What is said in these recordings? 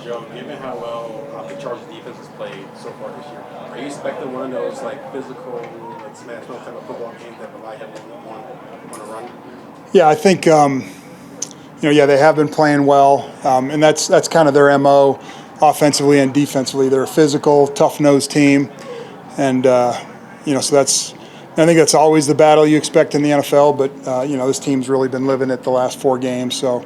Joe, given how well the Chargers defense has played so far this year, are you expecting one of those physical, smash mouth type of football games that rely heavily on a run? Yeah, I think they have been playing well, and that's kind of their MO, offensively and defensively. They're a physical, tough-nosed team, and so I think that's always the battle you expect in the NFL. But this team's really been living it the last 4 games, so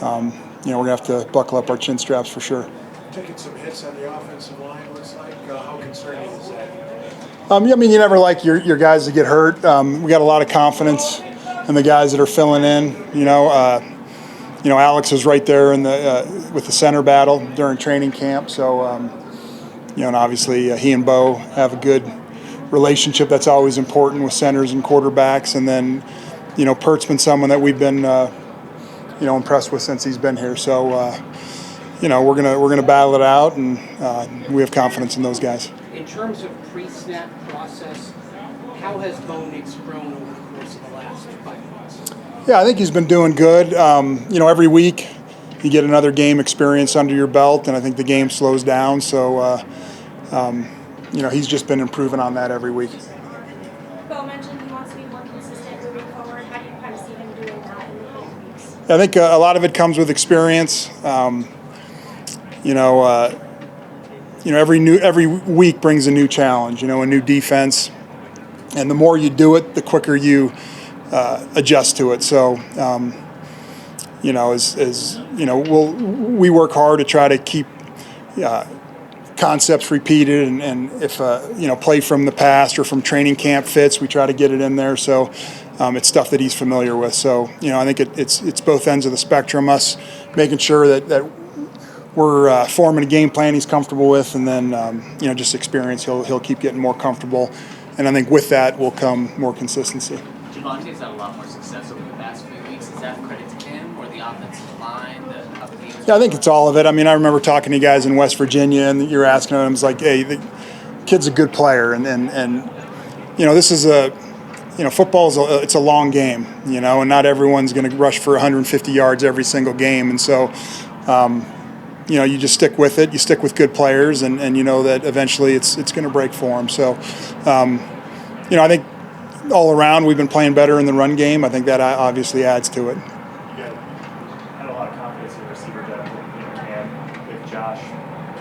we're gonna have to buckle up our chin straps for sure. Taking some hits on the offensive line, looks like. How concerning is that? You never like your guys to get hurt. We got a lot of confidence in the guys that are filling in. Alex was right there with the center battle during training camp. So, and obviously he and Bo have a good relationship. That's always important with centers and quarterbacks. And then, Pert's been someone that we've been, impressed with since he's been here. So, we're gonna battle it out, and we have confidence in those guys. In terms of pre-snap process, how has Bo Nix grown over the course of the last 5 months? Yeah, I think he's been doing good. Every week you get another game experience under your belt, and I think the game slows down. So, he's just been improving on that every week. Bo mentioned he wants to be more consistent moving forward. How do you kind of see him doing that in the coming weeks? I think a lot of it comes with experience. Every week brings a new challenge. A new defense, and the more you do it, the quicker you adjust to it. So, we work hard to try to keep concepts repeated, and if play from the past or from training camp fits, we try to get it in there. So it's stuff that he's familiar with. So I think it's both ends of the spectrum. Us making sure that we're forming a game plan he's comfortable with, and then just experience. He'll keep getting more comfortable, and I think with that will come more consistency. Javonte's had a lot more success over the past few weeks. Is that credit to him or the offensive line? Yeah, I think it's all of it. I remember talking to you guys in West Virginia, and you're asking him, I was like, hey, the kid's a good player, and this is football it's a long game, and not everyone's going to rush for 150 yards every single game, and so you just stick with it. You stick with good players, and you know that eventually it's going to break for them. So, I think all around we've been playing better in the run game. I think that obviously adds to it. Had a lot of confidence in the receiver depth in camp. If Josh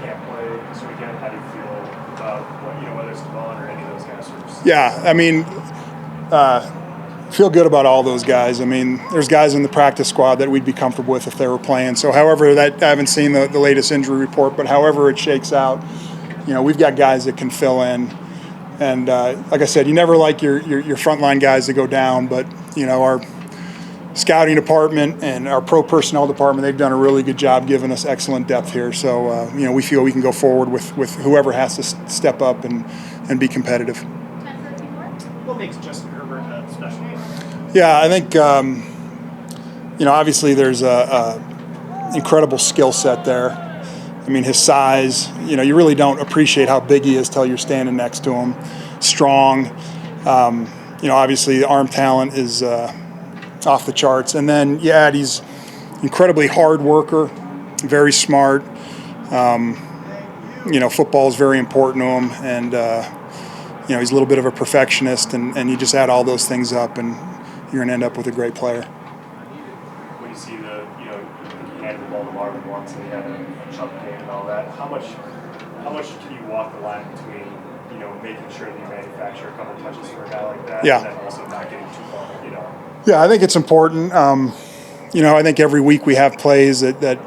can't play this weekend, how do you feel about whether it's Devon or any of those guys? Yeah, feel good about all those guys. There's guys in the practice squad that we'd be comfortable with if they were playing. So, however, I haven't seen the latest injury report, but however it shakes out, we've got guys that can fill in. And like I said, you never like your frontline guys to go down, but our scouting department and our pro personnel department, they've done a really good job giving us excellent depth here. So we feel we can go forward with whoever has to step up and be competitive. What makes Justin Herbert special? Yeah, I think obviously there's a incredible skill set there. His size, you really don't appreciate how big he is till you're standing next to him. Strong, obviously the arm talent is off the charts. And then you add he's incredibly hard worker, very smart. Football is very important to him, and he's a little bit of a perfectionist, and you just add all those things up, and you're going to end up with a great player. When you see he handed the ball to Marvin once, and he had a chunk game and all that, how much can you walk the line between making sure that you manufacture a couple touches for a guy like that, yeah, and then also not getting too far, Yeah, I think it's important. I think every week we have plays that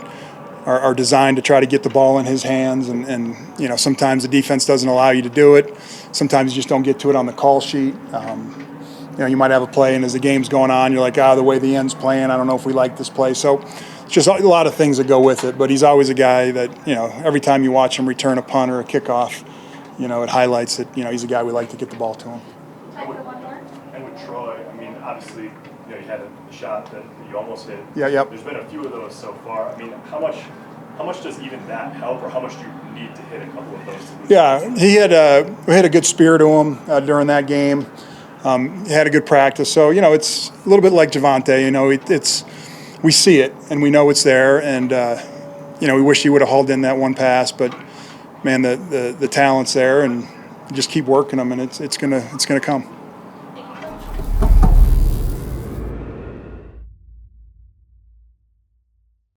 are designed to try to get the ball in his hands, and sometimes the defense doesn't allow you to do it. Sometimes you just don't get to it on the call sheet. You might have a play, and as the game's going on, you're like, the way the end's playing, I don't know if we like this play. So it's just a lot of things that go with it. But he's always a guy that, every time you watch him return a punt or a kickoff, it highlights that, he's a guy we like to get the ball to him. And with Troy, obviously, you had a shot that you almost hit. Yeah, yep. There's been a few of those so far. How much does even that help, or how much do you need to hit a couple of those? Yeah, we had a good spear to him during that game. He had a good practice. So, it's a little bit like Javonte. We see it, and we know it's there. And, we wish he would have hauled in that one pass, but man, the talent's there, and just keep working them, and it's gonna come.